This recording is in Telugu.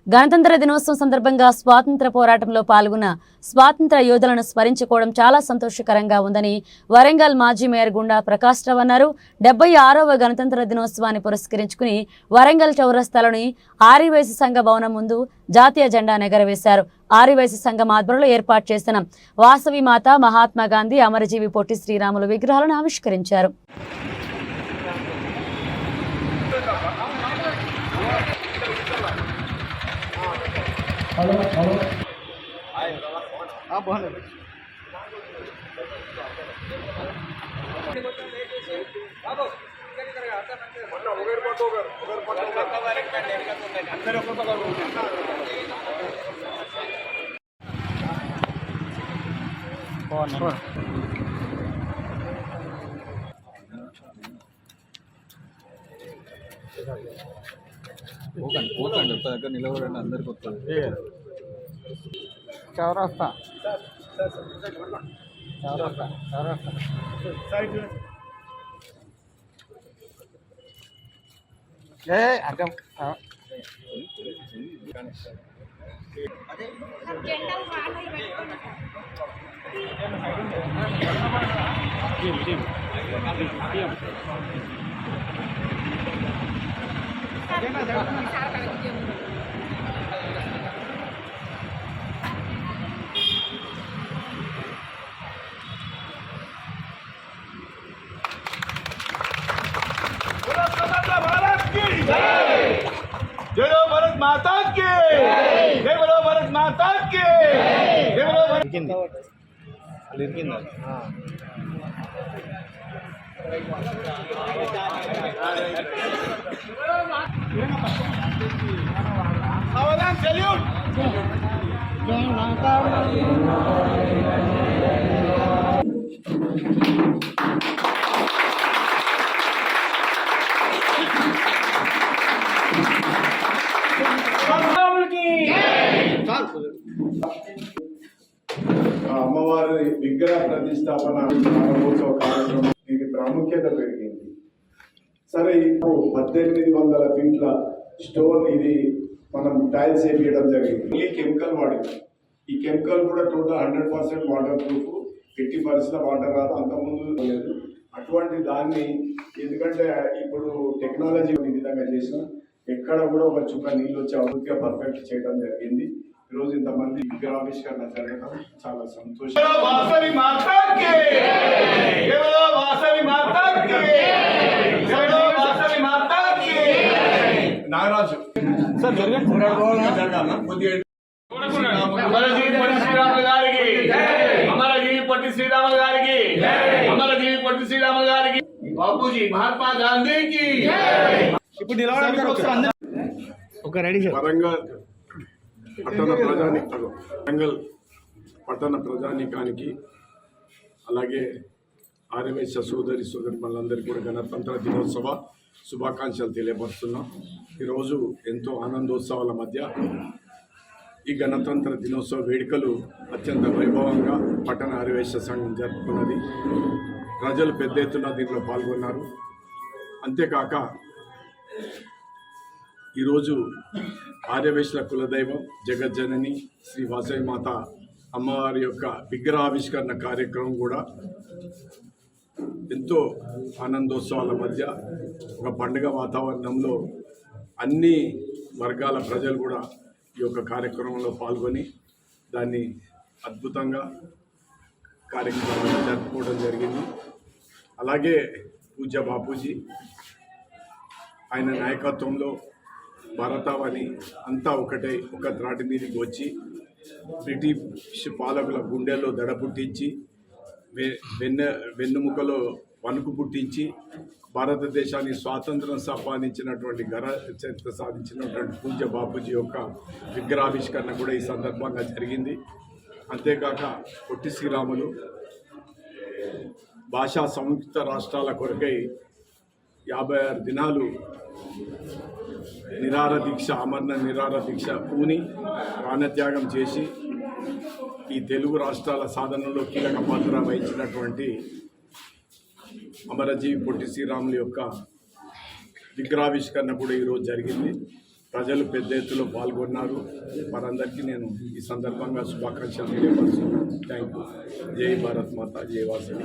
గణతంత్ర దినోత్సవం సందర్భంగా స్వాతంత్ర పోరాటంలో పాల్గొన్న స్వాతంత్ర యోధులను స్మరించుకోవడం చాలా సంతోషకరంగా ఉందని వరంగల్ మాజీ మేయర్ గుండా ప్రకాష్ రావు అన్నారు. 76వ గణతంత్ర దినోత్సవాన్ని పురస్కరించుకుని వరంగల్ చౌరస్తాలోని ఆర్యవైశ్య సంఘ భవనం ముందు జాతీయ జెండాను ఎగరవేశారు. ఆర్యవైశ్య సంఘం ఆధ్వర్యంలో ఏర్పాటు చేసిన వాసవి మాత, మహాత్మా గాంధీ, అమరజీవి పొట్టి శ్రీరాములు విగ్రహాలను ఆవిష్కరించారు. పోకండి ఒక్క దగ్గర నిలబడండి, అందరికి వస్తుంది. చౌరస్తా అర్థం जय हो भारत माता की जय बोलो भारत माता की जय बोलो सावधान सैल्यूट जय माता అమ్మవారి విగ్రహ ప్రతిష్టాపన ప్రారంభోత్సవ కార్యక్రమం దీనికి ప్రాముఖ్యత పెరిగింది. సరే, ఇప్పుడు 1800 ఫీట్ల స్టోన్ ఇది మనం టైల్స్ వేయడం జరిగింది. ఈ కెమికల్ వాడింది. ఈ కెమికల్ కూడా టోటల్ 100% వాటర్ ప్రూఫ్, 50% వాటర్ రాదు, అంతకుముందు లేదు. అటువంటి దాన్ని ఎందుకంటే ఇప్పుడు టెక్నాలజీ ఈ విధంగా చేసిన ఎక్కడ కూడా ఒక చుక్క నీళ్ళు వచ్చే అభివృద్ధిగా పర్ఫెక్ట్ చేయడం జరిగింది. ఈరోజు ఇంతమంది విగ్రహావిష్కరణ జరగడం చాలా సంతోషం. నాగరాజు అమరజీవి పొట్టి శ్రీరాములు గారికి, అమరజీవి పొట్టి శ్రీరాములు గారికి, అమరజీవి పొట్టి శ్రీరాములు గారికి, బాపూజీ మహాత్మా గాంధీకి. ఇప్పుడు వరంగల్ పట్టణ ప్రజానీకానికి అలాగే ఆర్యవైశ్య సోదరి సోదరులందరికీ కూడా గణతంత్ర దినోత్సవ శుభాకాంక్షలు తెలియపరుస్తున్నాం. ఈరోజు ఎంతో ఆనందోత్సవాల మధ్య ఈ గణతంత్ర దినోత్సవ వేడుకలు అత్యంత వైభవంగా పట్టణ ఆర్యవైశ్య సంఘం జరుపుకున్నది. ప్రజలు పెద్ద ఎత్తున దీంట్లో పాల్గొన్నారు. అంతేకాక ఈరోజు ఆర్యవైశ్యుల కులదైవం జగజ్జనని శ్రీ వాసవి మాత అమ్మవారి యొక్క విగ్రహావిష్కరణ కార్యక్రమం కూడా ఎంతో ఆనందోత్సవాల మధ్య ఒక పండుగ వాతావరణంలో అన్ని వర్గాల ప్రజలు కూడా ఈ యొక్క కార్యక్రమంలో పాల్గొని దాన్ని అద్భుతంగా కార్యక్రమాన్ని జరుపుకోవడం జరిగింది. అలాగే పూజ్య బాపూజీ ఆయన నాయకత్వంలో భారతావని అంతా ఒకటే ఒక త్రాటి మీదకి వచ్చి బ్రిటిష్ పాలకుల గుండెల్లో దడ పుట్టించి వెన్నుముకలో వణుకు పుట్టించి భారతదేశాన్ని స్వాతంత్రం సంపాదించినటువంటి చరిత్ర సాధించినటువంటి పూజ్య బాపూజీ యొక్క విగ్రహావిష్కరణ కూడా ఈ సందర్భంగా జరిగింది. అంతేకాక పొట్టి శ్రీరాములు భాషా సంయుక్త రాష్ట్రాల కొరకై 56 దినాలు అమరణ నిరార దీక్ష పూని ప్రాణత్యాగం చేసి ఈ తెలుగు రాష్ట్రాల సాధనలో కీలక పాత్ర వహించినటువంటి అమరజీవి పొట్టి శ్రీరాములు యొక్క విగ్రహావిష్కరణ కూడా ఈరోజు జరిగింది. ప్రజలు పెద్ద ఎత్తులో పాల్గొన్నారు. వారందరికీ నేను ఈ సందర్భంగా శుభాకాంక్షలు తెలియపరుస్తున్నాను. Thank you. జై భారత్ మాత, జై వాసవి.